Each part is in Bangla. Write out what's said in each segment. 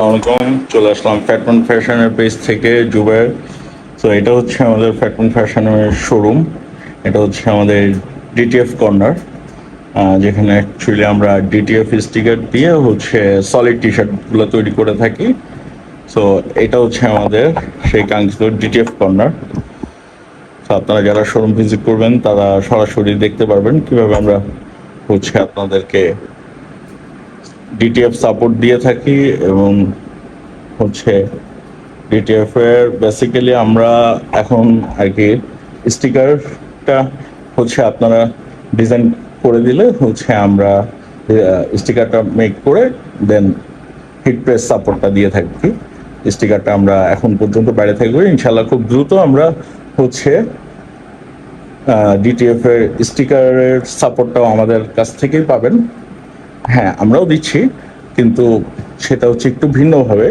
আসসালামাইকুম, চলে আসলাম ফ্যাটম্যান ফ্যাশনের পেজ থেকে জুবের। তো এটা হচ্ছে আমাদের ফ্যাটম্যান ফ্যাশনের শোরুম। এটা হচ্ছে আমাদের ডিটিএফ কর্নার, যেখানে অ্যাকচুয়ালি আমরা ডিটিএফ স্টিকার দিয়ে হচ্ছে সলিড টি শার্টগুলো তৈরি করে থাকি। সো এটা হচ্ছে আমাদের সেই কাঙ্ক্ষিত ডিটিএফ কর্নার। তো আপনারা যারা শোরুম ভিজিট করবেন তারা সরাসরি দেখতে পারবেন কিভাবে আমরা হচ্ছে আপনাদেরকে ডিটিএফ সাপোর্ট দিয়ে থাকি। এবং হচ্ছে ডিটিএফ এর বেসিক্যালি আমরা এখন আর কি স্টিকারটা হচ্ছে আপনারা ডিজাইন করে দিলে হচ্ছে আমরা স্টিকারটা মেক করে দেন হিট প্রেস সাপোর্টটা দিয়ে থাকি। স্টিকারটা আমরা এখন পর্যন্ত বাইরে থাকবে, ইনশাল্লাহ খুব দ্রুত আমরা হচ্ছে ডিটিএফ এর স্টিকারের সাপোর্টটাও আমাদের কাছ থেকেই পাবেন। হ্যাঁ, আমরাও দিচ্ছি, কিন্তু সেটা হচ্ছে একটু ভিন্নভাবে,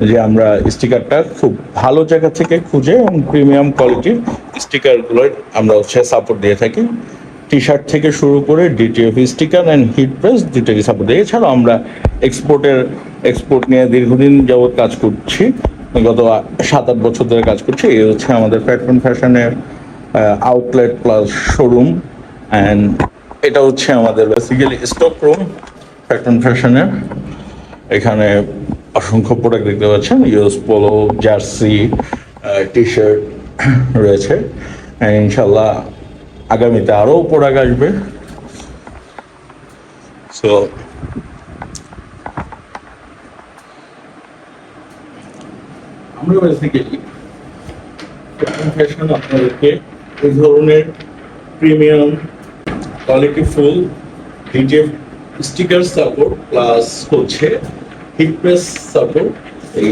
যে আমরা স্টিকারটা খুব ভালো জায়গা থেকে খুঁজে এবং প্রিমিয়াম কোয়ালিটির স্টিকারগুলো আমরা হচ্ছে সাপোর্ট দিয়ে থাকি। টি শার্ট থেকে শুরু করে DTF sticker and hit press দুটোকে সাপোর্ট দিই। এছাড়াও আমরা এক্সপোর্ট নিয়ে দীর্ঘদিন যাবৎ কাজ করছি, গত 7-8 বছর ধরে কাজ করছি। এই হচ্ছে আমাদের ফ্যাটম্যান ফ্যাশনের আউটলেট প্লাস শোরুম, অ্যান্ড এটা হচ্ছে আমাদের বেসিক্যালি স্টক রুম ফ্যাটম্যান ফ্যাশনের। এখানে অসংখ্য প্রোডাক্ট দেখতে পাচ্ছেন, US polo, jersey, T shirt রয়েছে। ইনশাল্লাহ আগামীতে আরও প্রোডাক্ট আসবে। সো আমরা বেসিক্যালি ফ্যাশন আপনাদেরকে এই ধরনের premium quality full DTF sticker support plus হচ্ছে হিট প্রেস সাপোর্ট এই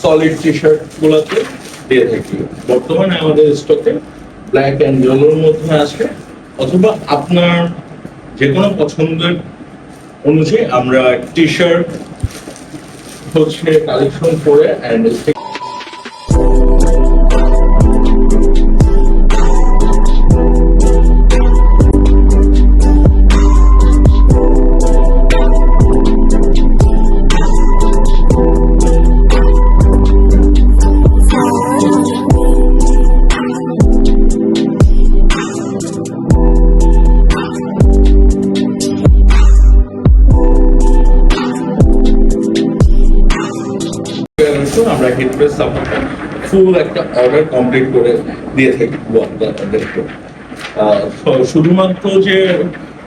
সলিড টি শার্ট গুলাতে দিয়ে থাকি। বর্তমানে আমাদের স্টকে ব্ল্যাক অ্যান্ড ইয়েলোর মধ্যে আছে, অথবা আপনার যে কোনো পছন্দের অনুযায়ী আমরা টি শার্ট হচ্ছে কালেকশন করে অ্যান্ড আমরা হিট প্রেস সাপোর্টটা ফুল একটা অর্ডার কমপ্লিট করে দিয়ে থাকি আপনাদেরকে। শুধুমাত্র যে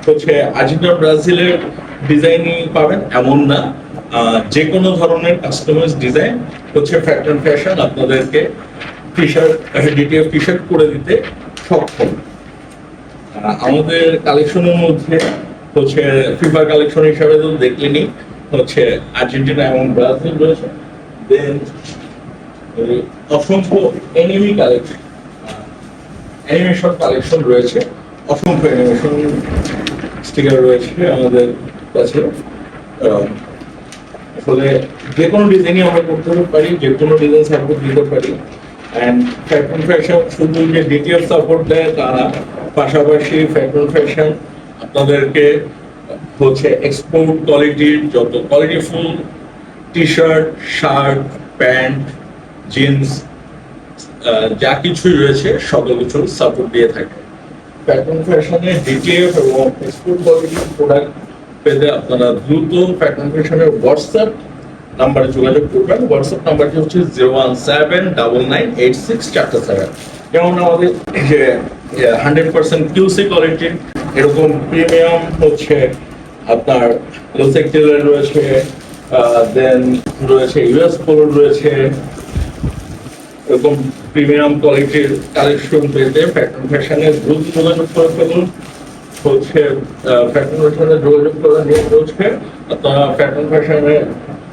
হচ্ছে আর্জেন্টিনা ব্রাজিলের ডিজাইনই পাবেন এমন না, যে কোনো ধরনের কাস্টমাইজ ডিজাইন হচ্ছে ফ্যাটম্যান ফ্যাশন আপনাদেরকে T shirt DTF T shirt করে দিতে সক্ষম। আমাদের কালেকশনের মধ্যে হচ্ছে ফিফা কালেকশন হিসাবে তো দেখলেনি, হচ্ছে আর্জেন্টিনা এবং ব্রাজিল রয়েছে। দেন অসংখ্য অ্যানিমেশন কালেকশন রয়েছে, অসংখ্য অ্যানিমেশন স্টিকার রয়েছে আমাদের কাছে। আসলে যে কোনো ডিজাইনই আমরা করতে পারি, যে কোনো ডিজাইন সাপোর্ট দিতে পারি। অ্যান্ড ফ্যাটম্যান ফ্যাশন শুধু যে ডিটিএফ সাপোর্ট দেয় তা না, পাশাপাশি ফ্যাটম্যান ফ্যাশন আপনাদেরকে হচ্ছে এক্সপোর্ট কোয়ালিটির যত কোয়ালিটিফুল T shirt, shirt, pant, jeans যা কিছুই রয়েছে সকল কিছু সাপোর্ট দিয়ে থাকে। ফ্যাটম্যান ফ্যাশনের ডিটিএফ এবং এক্সপোর্ট কোয়ালিটির প্রোডাক্ট পেতে আপনারা দ্রুত ফ্যাটম্যান ফ্যাশনের হোয়াটসঅ্যাপ নাম্বারে যোগাযোগ করবেন। হোয়াটসঅ্যাপ নাম্বারটি হচ্ছে 017998647। যেমন আমাদের যে 100% কিউসি কোয়ালিটির এরকম প্রিমিয়াম হচ্ছে আপনার লোসেকটেলের রয়েছে, দেন রয়েছে ইউএস পোলো রয়েছে। এরকম প্রিমিয়াম কোয়ালিটির কালেকশন পেতে ফ্যাটম্যান ফ্যাশনের দ্রুত যোগাযোগ করে ফেলুন। হচ্ছে ফ্যাটম্যান ফ্যাশনের যোগাযোগ করে নিয়ে হচ্ছে আপনারা ফ্যাটম্যান ফ্যাশনের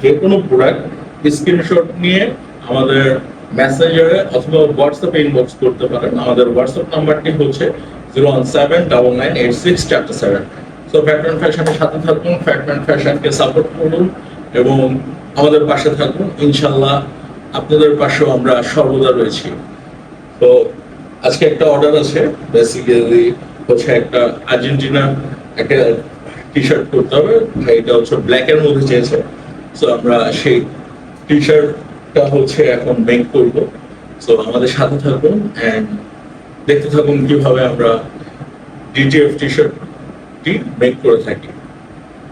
যে কোনো প্রোডাক্ট স্ক্রিনশট নিয়ে আমাদের মেসেঞ্জারে অথবা হোয়াটসঅ্যাপে ইনবক্স করতে পারেন। আমাদের হোয়াটসঅ্যাপ নাম্বারটি হচ্ছে 017998647। সো ফ্যাটম্যান ফ্যাশনের সাথে থাকুন, ফ্যাটম্যান ফ্যাশনকে সাপোর্ট করুন এবং আমাদের পাশে থাকুন। ইনশাল্লাহ আপনাদের পাশেও আমরা সর্বদা রয়েছি। তো আজকে একটা অর্ডার আছে, বেসিক্যালি হচ্ছে একটা আর্জেন্টিনা একটা টি শার্ট করতে হবে, এটা হচ্ছে ব্ল্যাক এর মধ্যে চেয়েছে। সো আমরা সেই টি শার্টটা হচ্ছে এখন মেক করব। সো আমাদের সাথে থাকুন এন্ড দেখতে থাকুন কিভাবে আমরা ডিটিএফ টি শার্টটি মেক করে থাকি।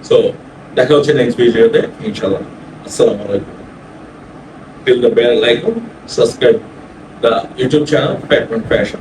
সো দেখা হচ্ছে নেক্সট ভিডিওতে ইনশাআল্লাহ। আসসালামু আলাইকুম। Till the bell icon, subscribe the YouTube channel Fatman Fashion.